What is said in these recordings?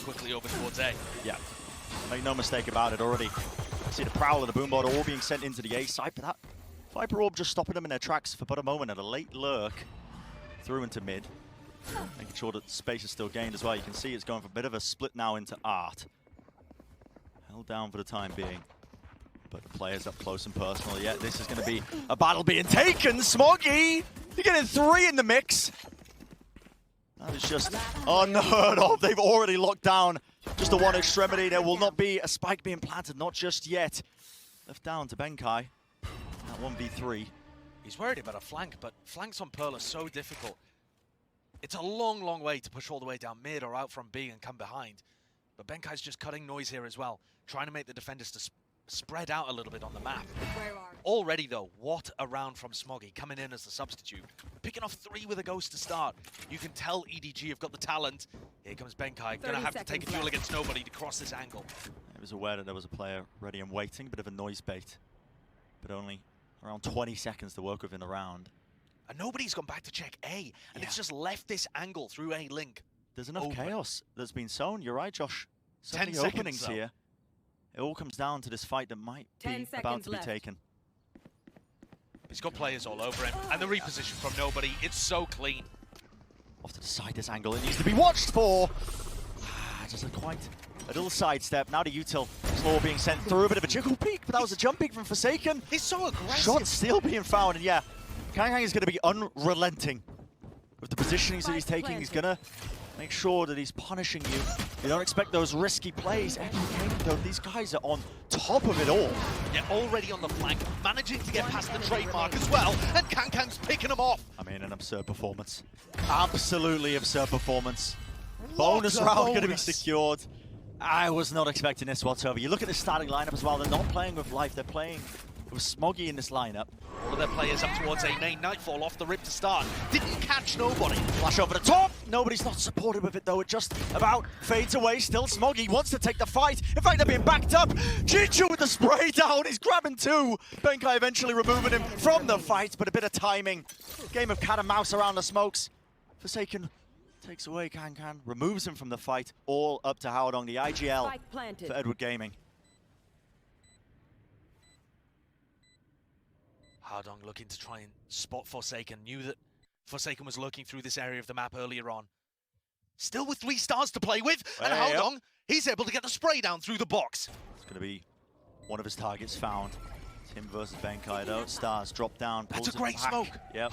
quickly over towards A. Yeah, make no mistake about it already. See the Prowler, the Boombot all being sent into the A side, but that Viper Orb just stopping them in their tracks for but a moment at a late lurk through into mid. Making sure that space is still gained as well. You can see it's going for a bit of a split now into Art. Held down for the time being. But the players up close and personal. Yeah, this is going to be a battle being taken. Smoggy! You're getting 3 in the mix. That is just unheard of. They've already locked down just the one extremity. There will not be a spike being planted, not just yet. Left down to Benkai. That 1v3. He's worried about a flank, but flanks on Pearl are so difficult. It's a long, long way to push all the way down mid or out from B and come behind. But Benkai's just cutting noise here as well, trying to make the defenders to spread out a little bit on the map. Already though, what a round from Smoggy, coming in as the substitute. Picking off 3 with a ghost to start. You can tell EDG have got the talent. Here comes Benkai, gonna have to take a duel against nobody to cross this angle. I was aware that there was a player ready and waiting, bit of a noise bait. But only around 20 seconds to work with in the round. And nobody's gone back to check A, and it's just left this angle through A link. There's enough chaos that's been sown. You're right, Josh. So 10 many seconds openings here. It all comes down to this fight that might be about to be taken. He's got players all over him, and the reposition from nobody, it's so clean. Off to the side, this angle, it needs to be watched for. Just a little sidestep. Now to Util. Slaw being sent through, a bit of a jiggle peek, but that was a jump peek from Forsaken. He's so aggressive. Shot still being found, and yeah, Kang is going to be unrelenting with the positionings that he's taking. He's going to make sure that he's punishing you. You don't expect those risky plays. Every game, though, these guys are on top of it all. Yeah, already on the flank, managing to get past the trademark as well, and Kang's picking them off. I mean, an absurd performance. Absolutely absurd performance. Bonus round going to be secured. I was not expecting this whatsoever. You look at the starting lineup as well. They're not playing with life. They're playing with Smoggy in this lineup. All of their players up towards A main. Nightfall off the rip to start. Didn't catch nobody. Flash over the top. Nobody's not supported with it though. It just about fades away. Still Smoggy wants to take the fight. In fact, they're being backed up. Chichu with the spray down. He's grabbing 2. Benkai eventually removing him from the fight, but a bit of timing. Game of cat and mouse around the smokes. Forsaken takes away Kan, removes him from the fight. All up to Howdong, the IGL for Edward Gaming. Howdong looking to try and spot Forsaken. Knew that Forsaken was lurking through this area of the map earlier on. Still with 3 stars to play with, and Howdong, he's able to get the spray down through the box. It's going to be one of his targets found. It's him versus Benkai though. Stars drop down. That's a great smoke. Yep.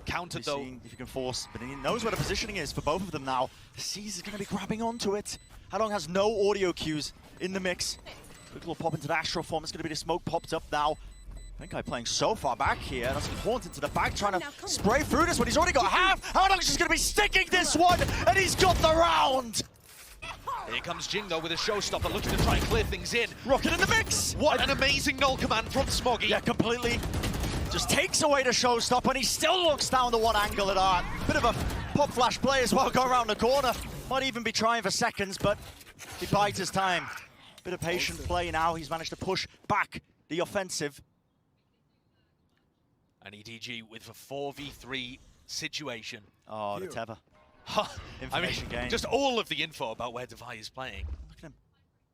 Countered though. If you can force, but he knows where the positioning is for both of them now. The C's is going to be grabbing onto it. Howdong has no audio cues in the mix. Quick little pop into the Astral form. It's going to be the smoke popped up now. Benkai playing so far back here. That's Haunted to the back, trying to spray through this one. He's already got half. Howdong's just going to be sticking this one, and he's got the round. Here comes Jing though with a showstopper, looking to try and clear things in. Rocket in the mix. What an amazing null command from Smoggy. Yeah, completely. Just takes away the showstopper, and he still looks down the one angle at Art. Bit of a pop flash play as well, go around the corner. Might even be trying for seconds, but he bides his time. Bit of patient play now. He's managed to push back the offensive. And EDG with a 4v3 situation. Oh, the tether. Information gain. Just all of the info about where Devi is playing. Look at him.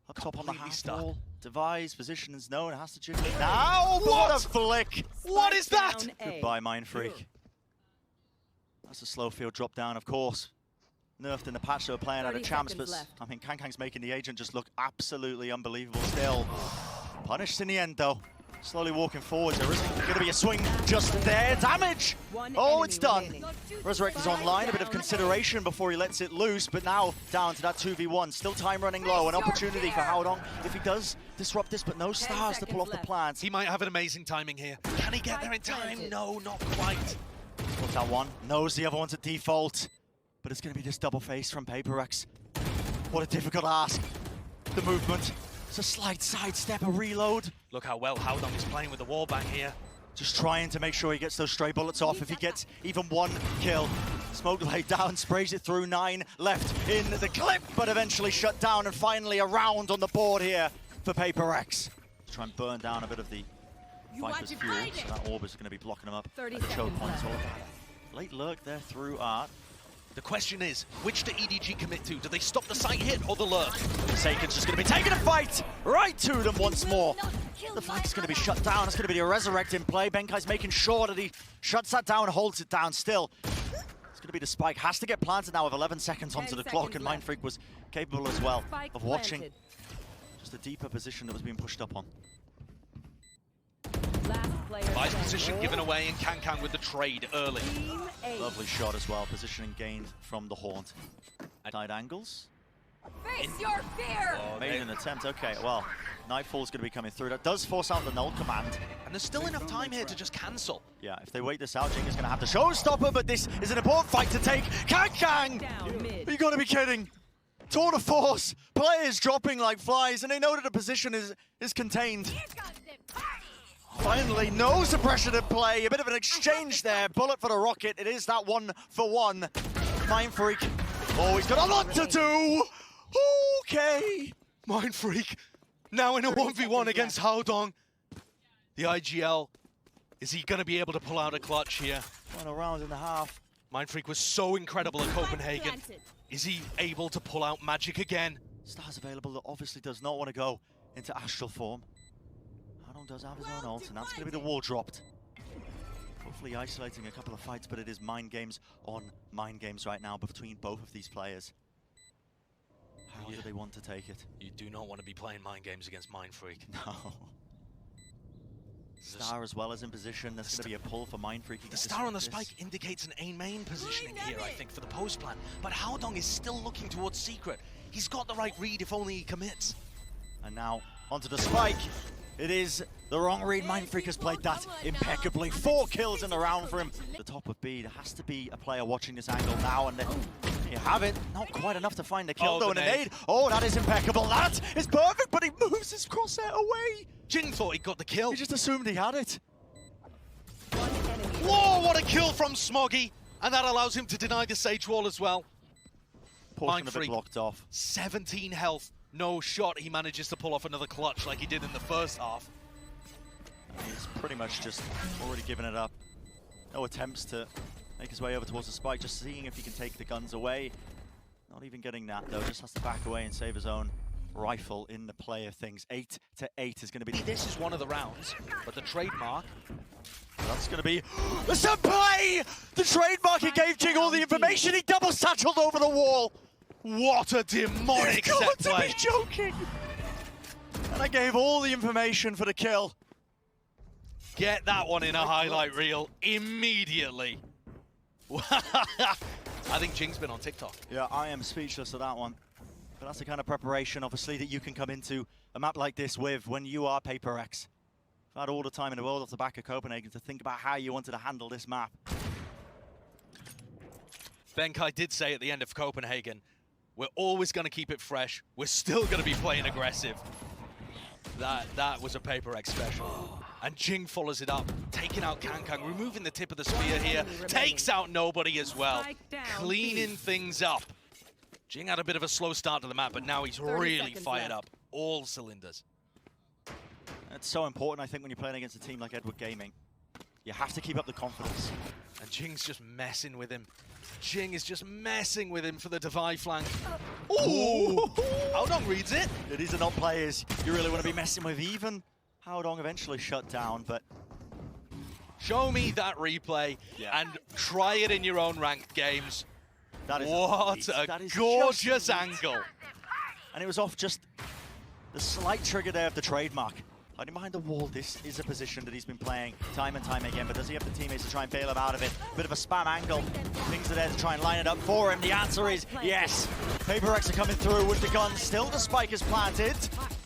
Up top on the half wall. Devi's position is known. It has to jiggle it now. What a flick! What is that? Goodbye, Mind Freak. That's a slow field drop down, of course. Nerfed in the patch, they were playing out of champs, but I mean, Kang's making the agent just look absolutely unbelievable still. Punished in the end, though. Slowly walking forward. There isn't going to be a swing just there. Damage! Oh, it's done. Resurrect is online. A bit of consideration before he lets it loose, but now down to that 2v1. Still time running low. An opportunity for Howdong if he does disrupt this, but no stars to pull off the plans. He might have an amazing timing here. Can he get there in time? No, not quite. What's that one? Knows the other one's at default, but it's going to be this double face from PRX. What a difficult ask. The movement. It's a slight sidestep, a reload. Look how well Howdong is playing with the wallbang here. Just trying to make sure he gets those stray bullets off. If he gets even 1 kill. Smoke laid down, sprays it through. 9 left in the clip, but eventually shut down. And finally a round on the board here for PRX. Try and burn down a bit of the Viper's fuel. So that orb is going to be blocking him up at the choke point as well. Late lurk there through Art. The question is, which do EDG commit to? Do they stop the site hit or the lurk? Saken's just going to be taking a fight right to them once more. The flank's going to be shut down. It's going to be a resurrect in play. Benkai's making sure that he shuts that down and holds it down still. It's going to be the spike. Has to get planted now with 11 seconds onto the clock, and Mindfreak was capable as well of watching just a deeper position that was being pushed up on. Vice position given away, and Kankan with the trade early. Lovely shot as well. Positioning gained from the Haunt. Side angles. Face your fear! Made an attempt. Okay, well, Nightfall's going to be coming through. That does force out the null command. And there's still enough time here to just cancel. Yeah, if they wait this out, Jing is going to have the showstopper, but this is an important fight to take. Kankan! You got to be kidding. Tour de force. Players dropping like flies, and they know that the position is contained. Finally, no suppression at play. A bit of an exchange there. Bullet for the rocket. It is that 1-for-1. Mindfreak. Oh, he's got a lot to do. Okay. Mindfreak now in a 1v1 against Haodong. The IGL, is he going to be able to pull out a clutch here? 1 round and a half. Mindfreak was so incredible at Copenhagen. Is he able to pull out magic again? Stars available that obviously does not want to go into astral form. Does have his own ult, and that's going to be the wall dropped. Hopefully isolating a couple of fights, but it is mind games on mind games right now between both of these players. How do they want to take it? You do not want to be playing mind games against Mindfreak. No. Star as well as in position. There's going to be a pull for Mindfreak. The Star on the spike indicates an A-main positioning here, I think, for the post plan. But Haodong is still looking towards Secret. He's got the right read if only he commits. And now onto the spike. It is the wrong read. Mindfreak has played that impeccably. 4 kills in the round for him. The top of B, there has to be a player watching this angle now, and then you have it. Not quite enough to find the kill, though, and a nade. Oh, that is impeccable. That is perfect, but he moves his crosshair away. Jing thought he got the kill. He just assumed he had it. Whoa, what a kill from Smoggy. And that allows him to deny the Sage Wall as well. Portion of it blocked off. 17 health. No shot, he manages to pull off another clutch like he did in the first half. He's pretty much just already given it up. No attempts to make his way over towards the spike, just seeing if he can take the guns away. Not even getting that though, just has to back away and save his own rifle in the play of things. 8-8 is going to be... This is one of the rounds, but the trademark... That's going to be the set play! The trademark, he gave Jing all the information, he double satcheled over the wall! What a demonic set play! You've got to be joking! And I gave all the information for the kill. Get that one in a highlight reel immediately. I think Jing's been on TikTok. Yeah, I am speechless at that one. But that's the kind of preparation, obviously, that you can come into a map like this with when you are PAPRX. I've had all the time in the world off the back of Copenhagen to think about how you wanted to handle this map. Benkai did say at the end of Copenhagen, we're always going to keep it fresh. We're still going to be playing aggressive. That was a PAPRX special. And Jing follows it up, taking out Kankan, removing the tip of the spear here, takes out Nobody as well, cleaning things up. Jing had a bit of a slow start to the map, but now he's really fired up. All cylinders. It's so important, I think, when you're playing against a team like Edward Gaming. You have to keep up the confidence. And Jing's just messing with him. Jing is just messing with him for the divide flank. Ooh! Haodong reads it. These are not players you really want to be messing with. Even Haodong eventually shut down, but... Show me that replay and try it in your own ranked games. That is what a gorgeous angle. And it was off just the slight trigger there of the trademark. Hiding behind the wall, this is a position that he's been playing time and time again, but does he have the teammates to try and bail him out of it? Bit of a spam angle. Things are there to try and line it up for him. The answer is yes. PAPRX are coming through with the guns. Still the spike is planted,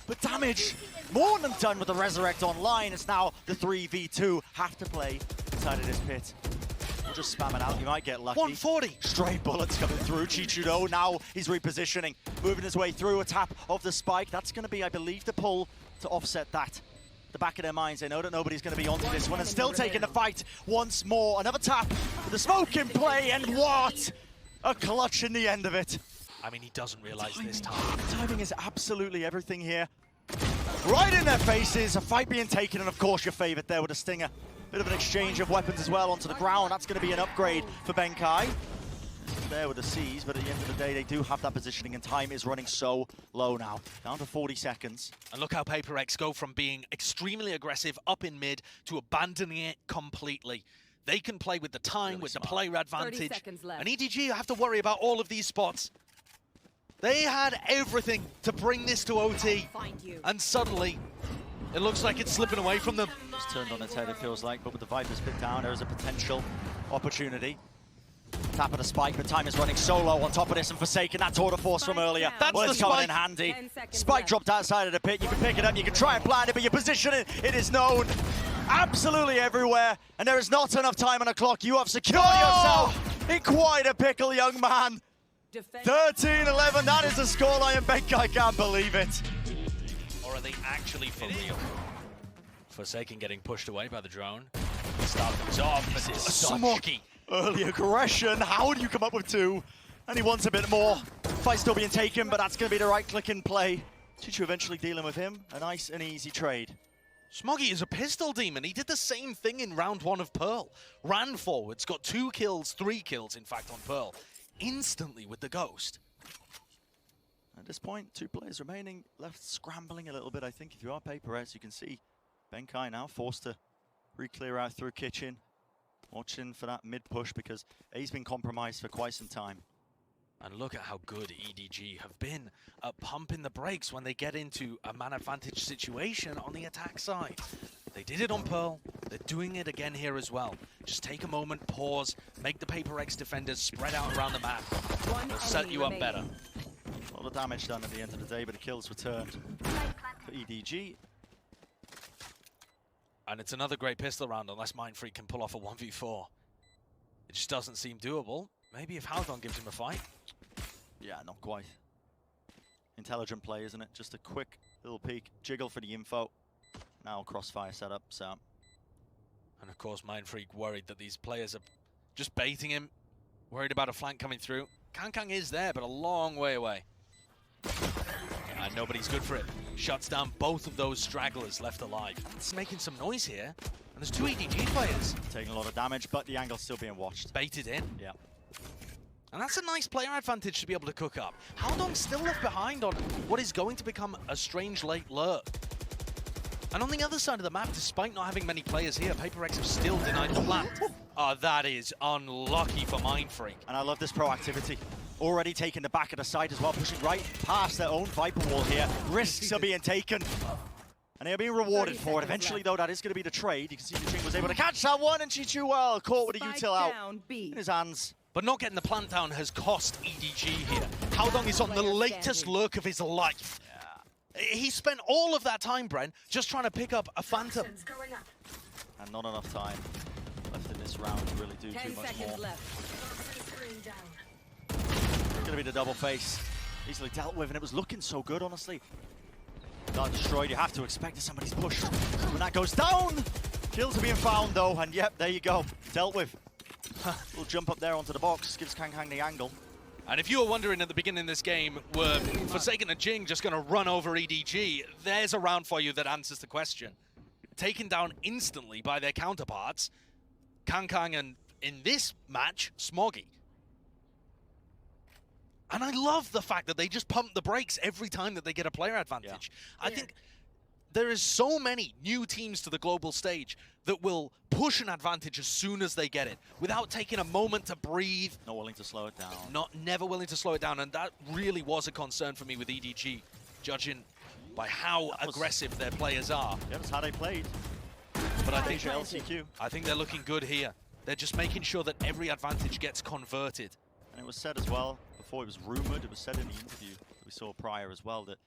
but damage more than done with the Resurrect online. It's now the 3v2. Have to play inside of this pit. We'll just spam it out. You might get lucky. 140. Stray bullets coming through. Chichudo now he's repositioning, moving his way through a tap of the spike. That's going to be, I believe, the pull to offset that. The back of their minds, they know that nobody's going to be onto this one and still taking the fight once more. Another tap with the smoke in play, and what a clutch in the end of it. I mean, he doesn't realize this time. Timing is absolutely everything here. Right in their faces, a fight being taken, and of course your favorite there with a stinger. Bit of an exchange of weapons as well onto the ground. That's going to be an upgrade for Benkai. there with the C's, but at the end of the day, they do have that positioning, and time is running so low now. Down to 40 seconds. And look how PaperX go from being extremely aggressive up in mid to abandoning it completely. They can play with the time, Really with smart. the player advantage. 30 seconds left. And EDG have to worry about all of these spots. They had everything to bring this to OT. Find you. And suddenly, it looks like it's slipping away from them. Just turned on its head, it feels like, but with the Vipers bit down, there is a potential opportunity. Tap of the spike, but time is running so low on top of this, and Forsaken that tour de force from earlier. That's Well, the it's coming in spike. handy. 10 seconds Spike left. dropped outside of the pit. You can pick it up, you can try and blind it, but your positioning, it is known absolutely everywhere, and there is not enough time on the clock. You have secured yourself in quite a pickle, young man. Defend 13-11, that is the scoreline, and Benkai can't believe it. Or are they actually for real? Forsaken getting pushed away by the drone. Start things off, but it's Smoggy. Early aggression, how do you come up with two? And he wants a bit more. Fight still being taken, but that's going to be the right click and play. Chichu eventually dealing with him. A nice and easy trade. Smoggy is a pistol demon. He did the same thing in round 1 of Pearl. Ran forwards, got 2 kills, 3 kills in fact on Pearl. Instantly with the Ghost. At this point, 2 players remaining, left scrambling a little bit. I think if you are PaperX, you can see Benkai now forced to re-clear out through kitchen. Watching for that mid push because A's been compromised for quite some time. And look at how good EDG have been at pumping the brakes when they get into a man advantage situation on the attack side. They did it on Pearl, they're doing it again here as well. Just take a moment, pause, make the PaperX defenders spread out around the map. They'll set you up better. A lot of damage done at the end of the day, but the kills returned for EDG. And it's another great pistol round unless Mindfreak can pull off a 1v4. It just doesn't seem doable. Maybe if Haldon gives him a fight. Yeah, not quite. Intelligent play, isn't it? Just a quick little peek, jiggle for the info. Now crossfire setup, so. And of course Mindfreak worried that these players are just baiting him. Worried about a flank coming through. Kankang is there, but a long way away. And nobody's good for it. Shuts down both of those stragglers left alive. It's making some noise here. And there's 2 EDG players. Taking a lot of damage, but the angle's still being watched. Baited in. Yeah. And that's a nice player advantage to be able to cook up. Haldong's still left behind on what is going to become a strange late lurk. And on the other side of the map, despite not having many players here, PaperX have still denied the plant. Oh, that is unlucky for Mindfreak. And I love this proactivity. Already taking the back of the site as well, pushing right past their own Viper wall here. Risks are being taken. And they're being rewarded for it. Eventually, though, that is going to be the trade. You can see Jing was able to catch that one, and Chichu, well, caught with a util out in his hands. But not getting the plant down has cost EDG here. Haldong is on the latest lurk of his life. Yeah. He spent all of that time, Bren, just trying to pick up a Phantom. And not enough time left in this round to really do too much more. It's going to be the double face. Easily dealt with, and it was looking so good, honestly. Not destroyed, you have to expect that somebody's pushed. When that goes down, kills are being found though, and yep, there you go. Dealt with. Little jump up there onto the box, gives Kankang the angle. And if you were wondering at the beginning of this game, were Forsaken and Jing just going to run over EDG, there's a round for you that answers the question. Taken down instantly by their counterparts, Kankang and, in this match, Smoggy. And I love the fact that they just pump the brakes every time that they get a player advantage. Yeah. I think there is so many new teams to the global stage that will push an advantage as soon as they get it, without taking a moment to breathe. Not willing to slow it down. Never willing to slow it down, and that really was a concern for me with EDG, judging by how aggressive their players are. Yeah, that's how they played. But I think they're looking good here. They're just making sure that every advantage gets converted. And it was said as well, before it was rumored, it was said in the interview that we saw prior as well, that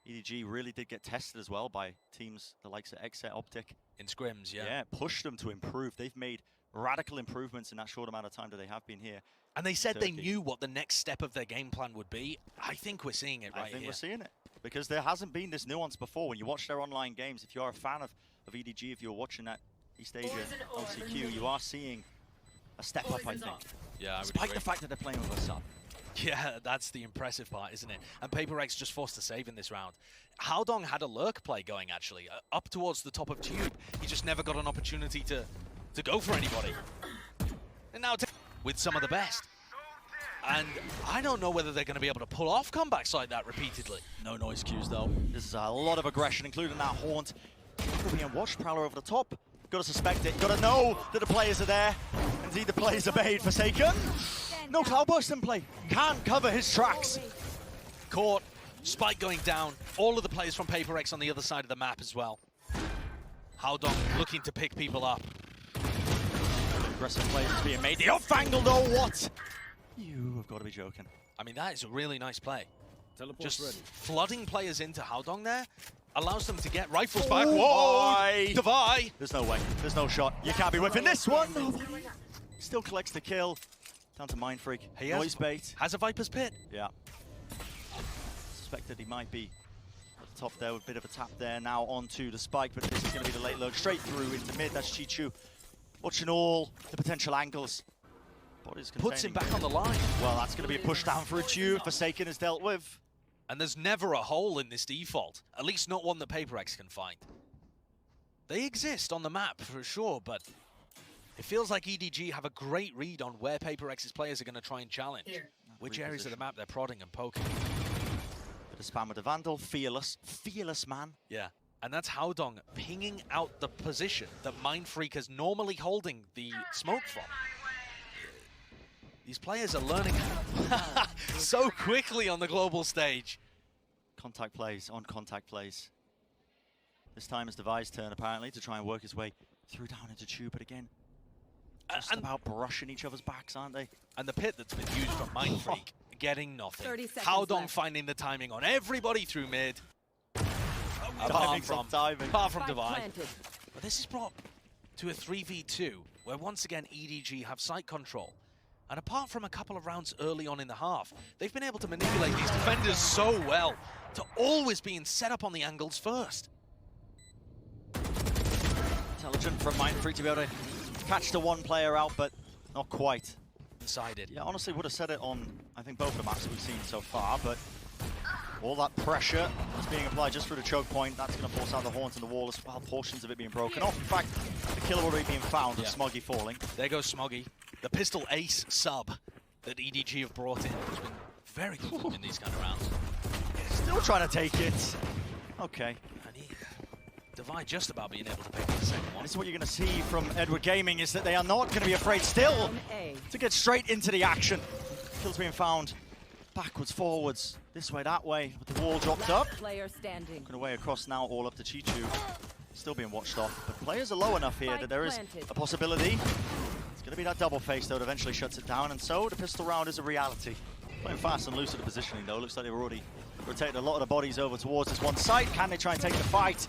EDG really did get tested as well by teams the likes of Exet Optic. In scrims, yeah. Yeah, pushed them to improve. They've made radical improvements in that short amount of time that they have been here. And they said they knew what the next step of their game plan would be. I think we're seeing it right here. I think we're seeing it. Because there hasn't been this nuance before. When you watch their online games, if you're a fan of EDG, if you're watching that East Asia LCQ, you are seeing a step up, I think. Yeah, despite the fact that they're playing with a sub. Yeah, that's the impressive part, isn't it? And PaperX just forced a save in this round. Haldong had a lurk play going, actually, up towards the top of Tube. He just never got an opportunity to go for anybody. And now with some of the best. And I don't know whether they're going to be able to pull off comebacks like that repeatedly. No noise cues though. This is a lot of aggression, including that haunt. Being watched, Prowler over the top. Got to suspect it. Got to know that the players are there. Indeed, the players obeyed. Forsaken. No cloudburst in play. Can't cover his tracks. Caught. Spike going down. All of the players from PAPRX on the other side of the map as well. Howdong looking to pick people up. Aggressive plays is being made. The off angle though, what? You have got to be joking. I mean, that is a really nice play. Teleport's Just ready. flooding players into Howdong there allows them to get rifles back. Oh, Whoa! boy. Divide! There's no way. There's no shot. You can't be whipping this one. Still collects the kill. Down to Mind Freak. He has- Noise bait. Has a Viper's Pit. Yeah. Suspected he might be at the top there with a bit of a tap there. Now onto the spike, but this is going to be the late lurk straight through into mid. That's Chichu. Watching all the potential angles. Bodies Puts him containing- back on the line. Well, that's going to be a push down for Chichu. Forsaken is dealt with. And there's never a hole in this default. At least not one that PAPRX can find. They exist on the map for sure, but it feels like EDG have a great read on where PAPRX's players are going to try and challenge. Which areas of the map they're prodding and poking. Bit of spam with the Vandal. Fearless. Fearless, man. Yeah. And that's Howdong pinging out the position that Mind Freak is normally holding the smoke from. These players are learning so quickly on the global stage. Contact plays on contact plays. This time it's Devi's turn, apparently, to try and work his way through down into Tube, but again, just And- about brushing each other's backs, aren't they? And the pit that's been used from Mind Freak, getting nothing. 30 seconds Howdong left. finding the timing on everybody through mid. Timing's not diving. Apart from Spike Divide. planted. But this is brought to a 3v2, where once again EDG have site control. And apart from a couple of rounds early on in the half, they've been able to manipulate these defenders so well to always being set up on the angles first. Intelligent from Mind Freak to be able to catch the one player out, but not quite. Decided. Yeah, honestly would have said it on, I think, both the maps we've seen so far, but all that pressure that's being applied just through the choke point, that's going to force out the haunt and the wall as well, portions of it being broken off. In fact, the killer already being found with Smoggy falling. There goes Smoggy. The pistol ace sub that EDG have brought in has been very good in these kind of rounds. Still trying to take it. Okay. And Divide just about being able to pick up the second one. This is what you're going to see from Edward Gaming, is that they are not going to be afraid still A. to get straight into the action. Kills being found backwards, forwards, this way, that way, with the wall dropped up. Player standing. Looking away across now, all up to Chichu. Still being watched off, but players are low enough here that there is a possibility. It's going to be that double face though that eventually shuts it down, and so the pistol round is a reality. Playing fast and loose at the positioning though. Looks like they've already rotated a lot of the bodies over towards this one side. Can they try and take the fight?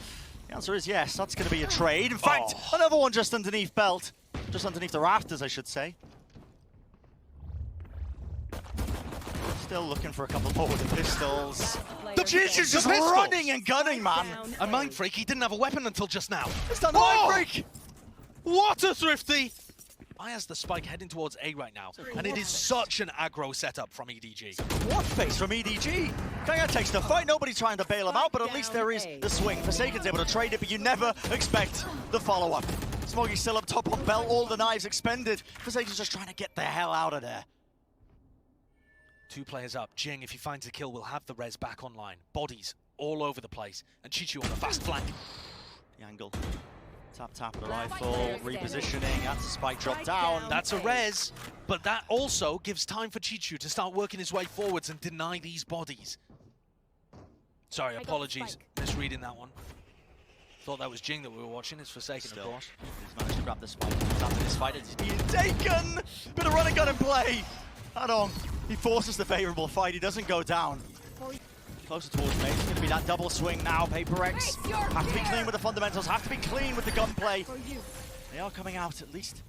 The answer is yes. That's going to be a trade. In fact, another one just underneath belt. Just underneath the rafters, I should say. Still looking for a couple more with the pistols. Player The standing. Chichu's Just pistols! running and gunning, man. Down A A. Mind Freak, he didn't have a weapon until just now. It's done the Oh! Mind Freak. What a thrifty! I has the spike heading towards A right now, and it is such an aggro setup from EDG. What face from EDG? Kanga takes the fight. Nobody's trying to bail him out, but at least there is the swing. Forsaken's able to trade it, but you never expect the follow-up. Smoggy's still up top on belt, all the knives expended. Forsaken's just trying to get the hell out of there. 2 players up. Jing, if he finds a kill, will have the res back online. Bodies all over the place, and Chichu on the fast flank. The angle. Tap, the rifle, repositioning, that's a spike drop down. That's a res, but that also gives time for Chichu to start working his way forwards and deny these bodies. Sorry, got the apologies, spike. misreading that one. Thought that was Jing that we were watching. It's Forsaken, of course. He's managed to grab the spike. After this fight, it's being taken! Bit of run and gun in play! Hadong, he forces the favourable fight, he doesn't go down. Closer towards me, it's going to be that double swing now. PAPRX have to be clean with the fundamentals, have to be clean with the gunplay. They are coming out at least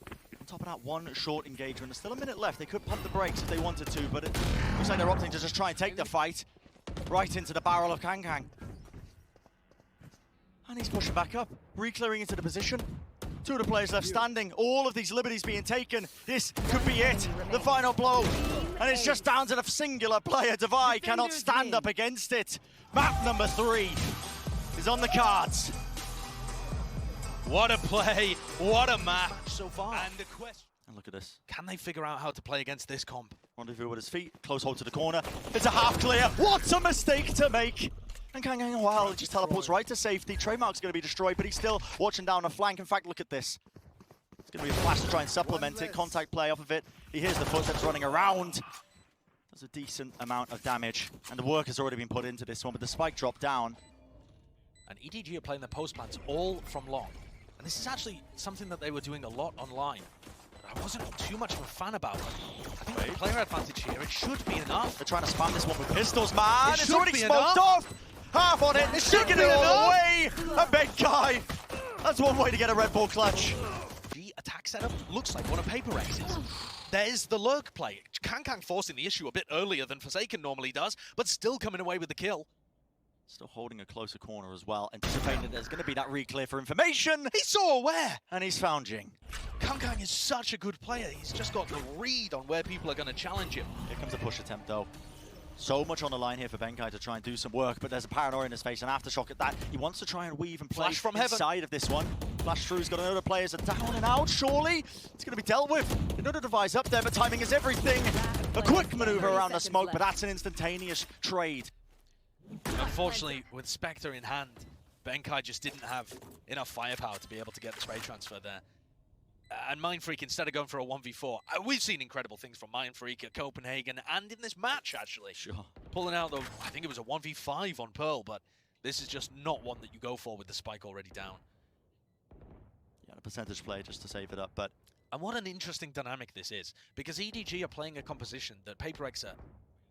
on top of that one short engagement. There's still a minute left. They could pump the brakes if they wanted to, but it looks like they're opting to just try and take the fight right into the barrel of Kang. And he's pushing back up, re-clearing into the position. 2 of the players left standing. All of these liberties being taken. This could be it, the final blow. And it's just down to the singular player. Devi cannot stand up against it. Map number 3 is on the cards. What a play, what a match so far. And the question, And look at this. can they figure out how to play against this comp? Rendezvous with his feet, close hold to the corner. It's a half clear. What a mistake to make! And Kang Wild just teleports right to safety. Trademark's going to be destroyed, but he's still watching down a flank. In fact, look at this. It's going to be a flash to try and supplement it. Contact play off of it. He hears the footsteps running around. Does a decent amount of damage. And the work has already been put into this one, but the spike dropped down. And EDG are playing their post plants all from long. And this is actually something that they were doing a lot online. But I wasn't too much of a fan about it. I think the player advantage here, it should be enough. They're trying to spam this one with pistols, man. It's already smoked enough. off. Half on it. It's taking it all away. A big guy. That's one way to get a Red Bull clutch. The attack setup looks like one of PaperX's. There's the lurk play. Kang forcing the issue a bit earlier than Forsaken normally does, but still coming away with the kill. Still holding a closer corner as well, anticipating that there's going to be that re-clear for information. He's so aware. And he's found Jing. Kang is such a good player. He's just got the read on where people are going to challenge him. Here comes a push attempt though. So much on the line here for Benkai to try and do some work, but there's a paranoia in his face, an aftershock at that. He wants to try and weave and play Flash from heaven. inside of this one. Flash through's got another players are down and out, surely. It's going to be dealt with. Another device up there, but timing is everything. A quick maneuver around the smoke, but that's an instantaneous trade. Unfortunately, with Spectre in hand, Benkai just didn't have enough firepower to be able to get the spray transfer there. And Mindfreak, instead of going for a 1v4, we've seen incredible things from Mindfreak at Copenhagen and in this match, actually. Sure. Pulling out, though, I think it was a 1v5 on Pearl, but this is just not one that you go for with the spike already down. Yeah, a percentage play just to save it up, but... And what an interesting dynamic this is, because EDG are playing a composition that PaperX are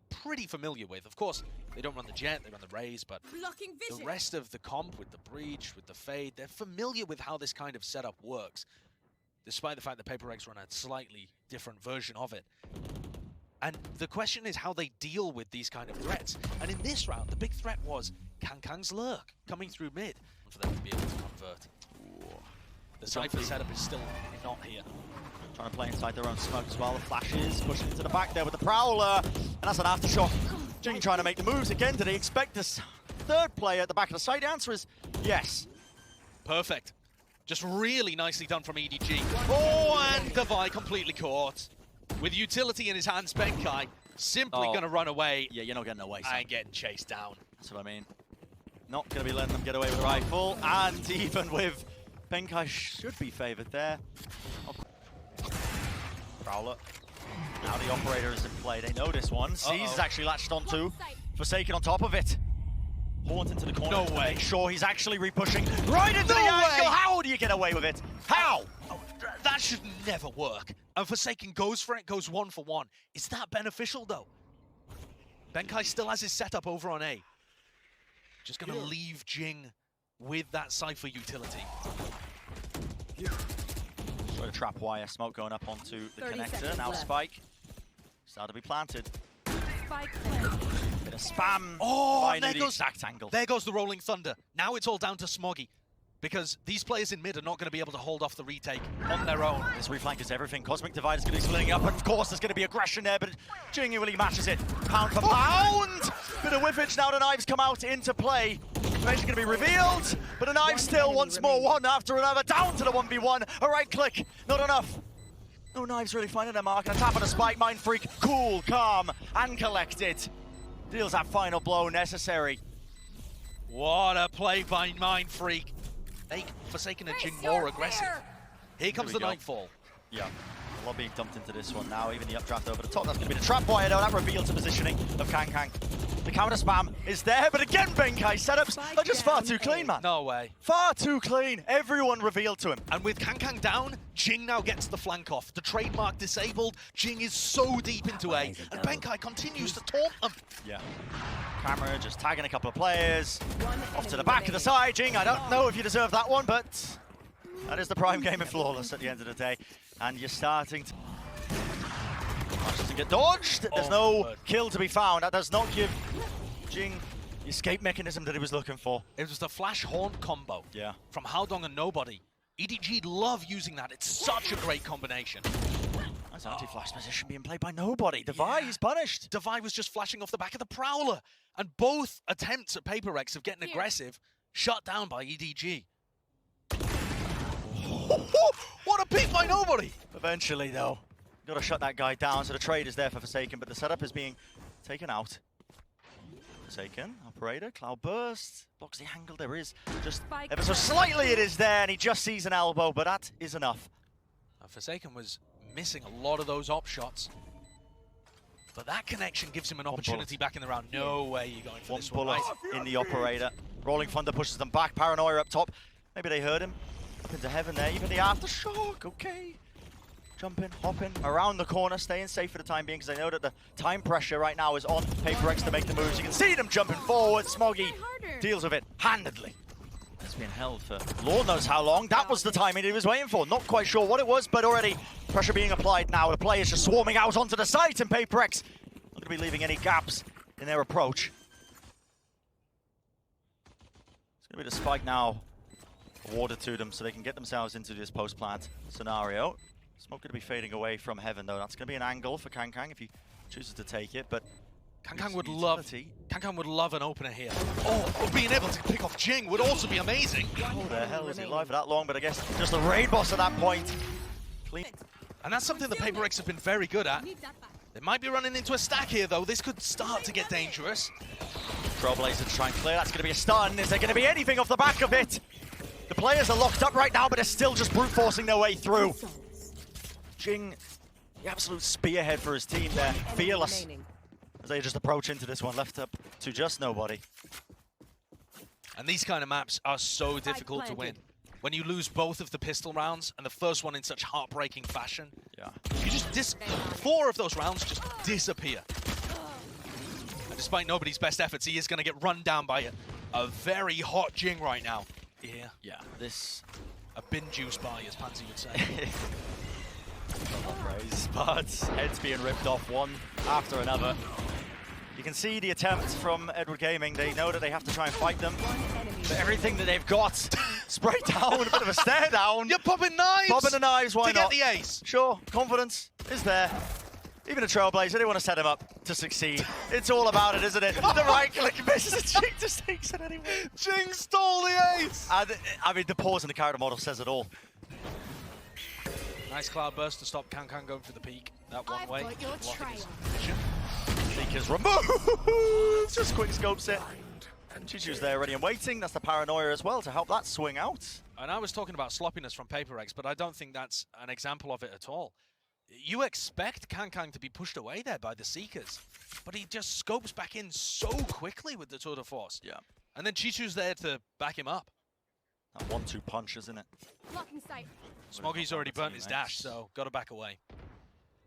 pretty familiar with. Of course, they don't run the Jet, they run the Raze, but the rest of the comp with the Breach, with the Fade, they're familiar with how this kind of setup works, despite the fact that PaperX run a slightly different version of it. And the question is how they deal with these kind of threats. And in this round, the big threat was Kang's lurk coming through mid for them to be able to convert. Ooh. The Cypher setup is still not here. Trying to play inside their own smoke as well. The flashes pushing into the back there with the Prowler. And that's an aftershock. Jing trying to make the moves again. Did he expect this third player at the back of the site? The answer is yes. Perfect. Just really nicely done from EDG. Oh, and Devi completely caught. With utility in his hands, Benkai simply going to run away. Yeah, you're not getting away, son. And getting chased down. That's what I mean. Not going to be letting them get away with the rifle. And even with Benkai should be favoured there. Oh. Prowler. Now the operator is in play. They know this one. Seas is actually latched onto. Forsaken on top of it. Haunt into the corner. No way. Make sure he's actually re-pushing right into the angle. How do you get away with it? How? Oh, that should never work. And Forsaken goes for it, goes 1-for-1. Is that beneficial, though? Benkai still has his setup over on A. Just going to leave Jing with that Cypher utility. Got a trap wire. Smoke going up onto the connector. Now Spike. Start to be planted. Spike. Bit of spam. Oh, there the goes, exact angle. There goes the Rolling Thunder. Now it's all down to Smoggy, because these players in mid are not going to be able to hold off the retake on their own. This reflank is everything. Cosmic Divide is going to be splitting up, and of course there's going to be aggression there, but Jing really matches it. Pound for pound! Bit of whiffage now. The knives come out into play. Eventually going to be revealed, but the knives still once more, one after another, down to the 1v1. A right click, not enough. No knives really finding their mark, and a tap on a Spike. Mindfreak, cool, calm, and collected. Deals that final blow necessary. What a play by Mindfreak. They Forsaken and Jing more aggressive. Here comes the Nightfall. Yeah, a lot being dumped into this one now. Even the updraft over the top. That's going to be the trap wire though. That reveals the positioning of Kang. The counter spam is there, but again Benkai setups are just far too clean, man. No way. Far too clean. Everyone revealed to him. And with Kang down, Jing now gets the flank off. The trademark disabled. Jing is so deep into A, and Benkai continues to taunt them. Yeah. Camera just tagging a couple of players. Off to the back of the side. Jing, I don't know if you deserve that one, but that is the prime game of Flawless at the end of the day. And you're starting to... doesn't get dodged. There's no kill to be found. That does not give Jing the escape mechanism that he was looking for. It was the Flash Haunt combo from Haodong and Nobody. EDG love using that. It's such a great combination. That's anti-flash position being played by Nobody. Devi, he's punished. Devi was just flashing off the back of the Prowler. And both attempts at PaperX of getting aggressive shut down by EDG. What a pick by Nobody! Eventually, though. Got to shut that guy down, so the trade is there for Forsaken, but the setup is being taken out. Forsaken, operator, cloud burst, blocks the angle. There is just ever so slightly it is there, and he just sees an elbow, but that is enough. Forsaken was missing a lot of those op shots, but that connection gives him an opportunity back in the round. No way you're going for this one. Bullet in the operator. Rolling Thunder pushes them back. Paranoia up top. Maybe they heard him. Up into heaven there. Even the aftershock. Okay. Jumping, hopping around the corner, staying safe for the time being, because they know that the time pressure right now is on PARX to make the moves. You can see them jumping forward. Smoggy deals with it handedly. It's been held for Lord knows how long. That was the timing he was waiting for. Not quite sure what it was, but already pressure being applied now. The players just swarming out onto the site, and PARX not going to be leaving any gaps in their approach. It's going to be the spike now awarded to them so they can get themselves into this post-plant scenario. Smoke going to be fading away from heaven, though. That's going to be an angle for Kang if he chooses to take it, but Kang would love an opener here. Oh, being able to pick off Jing would also be amazing. How the hell is he alive for that long? But I guess just a raid boss at that point. Clean. And that's something the PARX have been very good at. They might be running into a stack here, though. This could start to get dangerous. Trailblazer to try and clear. That's going to be a stun. Is there going to be anything off the back of it? The players are locked up right now, but they're still just brute forcing their way through. Jing, the absolute spearhead for his team there. Fearless. As they just approach into this one, left up to just nobody. And these kind of maps are so difficult to win. When you lose both of the pistol rounds, and the first one in such heartbreaking fashion, you just 4 of those rounds just disappear. And despite nobody's best efforts, he is going to get run down by a very hot Jing right now. Yeah, this... a bin juice bar, as Pansy would say. Praise, but heads being ripped off one after another. You can see the attempt from Edward Gaming. They know that they have to try and fight them. But everything that they've got, spray down, a bit of a stare down. You're popping knives! Popping the knives, why not? To get the ace. Sure, confidence is there. Even a Trailblazer, they want to set him up to succeed. It's all about it, isn't it? The right click misses, Jing just takes it anyway. Jing stole the ace! I mean, the pause in the character model says it all. Nice cloud burst to stop Kang going for the peak. That one way. Seekers removed! Just quick scopes it. Chichu's there ready and waiting. That's the Paranoia as well to help that swing out. And I was talking about sloppiness from PARX, but I don't think that's an example of it at all. You expect Kang to be pushed away there by the Seekers, but he just scopes back in so quickly with the tour de force. Yeah. And then Chichu's there to back him up. That 1-2 punch, isn't it? Blocking sight. Smoggy's already burnt his dash, so got to back away.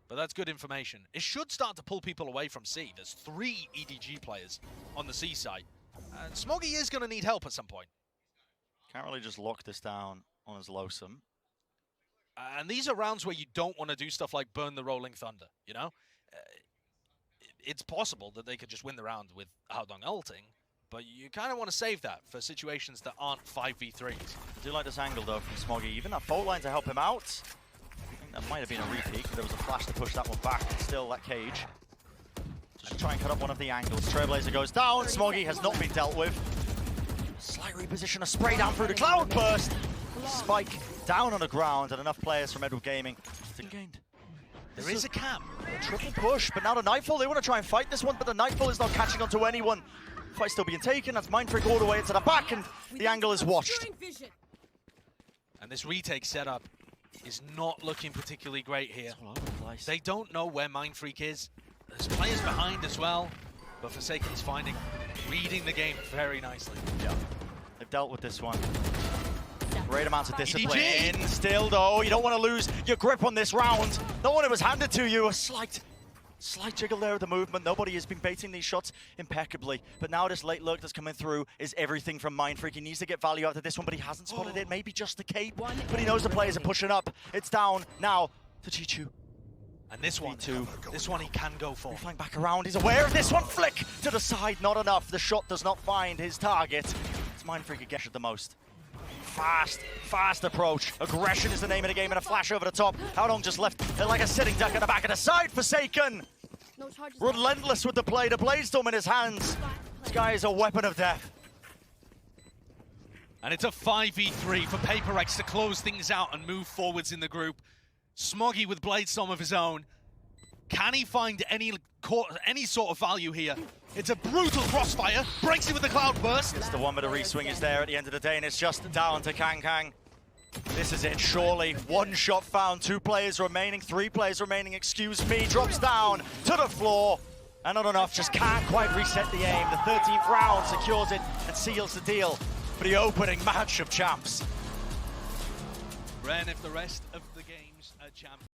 But that's good information. It should start to pull people away from C. There's 3 EDG players on the C side. And Smoggy is going to need help at some point. Can't really just lock this down on his lonesome. And these are rounds where you don't want to do stuff like burn the Rolling Thunder, you know? It's possible that they could just win the round with Haodong ulting, but you kind of want to save that for situations that aren't 5v3s. I do like this angle, though, from Smoggy. Even that fault line to help him out. I think that might have been a repeat. There was a flash to push that one back. Still, that cage. Just try and cut up one of the angles. Trailblazer goes down. Smoggy has not been dealt with. Slight reposition, a spray down through the cloud burst. Spike down on the ground, and enough players from Edward Gaming to gained. There is a cam. A triple push, but now the Nightfall. They want to try and fight this one, but the Nightfall is not catching onto anyone. Fight still being taken. That's Mind Freak all the way into the back, and the angle is watched. And this retake setup is not looking particularly great here. All over the place. They don't know where Mind Freak is. There's players behind as well, but Forsaken's reading the game very nicely. Yeah, they've dealt with this one. Great amounts of discipline EDG. in still, though. You don't want to lose your grip on this round. Not when it was handed to you. A slight jiggle there of the movement. Nobody has been baiting these shots impeccably. But now this late lurk that's coming through is everything from Mind Freak. He needs to get value out of this one, but he hasn't spotted it. Maybe just the cape. But he knows the players are pushing up. It's down now to Chichu. And this one he can go for. Flying back around. He's aware of this one. Flick to the side. Not enough. The shot does not find his target. It's Mind Freak again the most. Fast approach. Aggression is the name of the game, and a flash over the top. Haodong just left like a sitting duck at the back of the side. Forsaken. Relentless with the play. The Bladestorm in his hands. This guy is a weapon of death. And it's a 5v3 for PARX to close things out and move forwards in the group. Smoggy with Bladestorm of his own. Can he find any sort of value here? It's a brutal crossfire. Breaks it with the cloud burst. It's the one with the reswing is there at the end of the day, and it's just down to Kang. This is it, surely. One shot found, 2 players remaining, 3 players remaining, excuse me. Drops down to the floor. And not enough, just can't quite reset the aim. The 13th round secures it and seals the deal for the opening match of champs. Ren, if the rest of the games are champs.